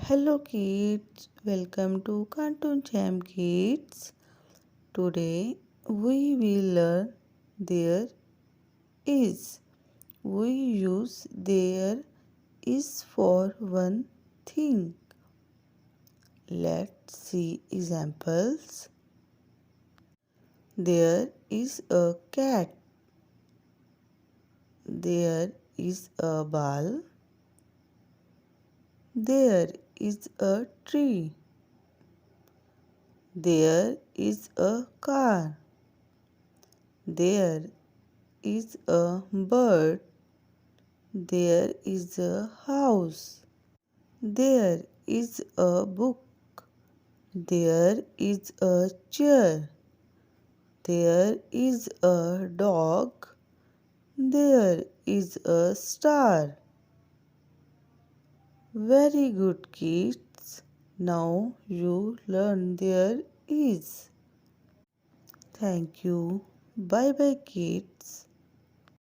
Hello kids, welcome to CartoonChamp Kids. Today we will learn there is. We use there is for one thing. Let's see examples. There is a cat. There is a ball. There is a tree. There is a car. There is a bird. There is a house. There is a book. There is a chair. There is a dog. There is a star. Very good kids. Now you learn there is. Thank you. Bye bye kids.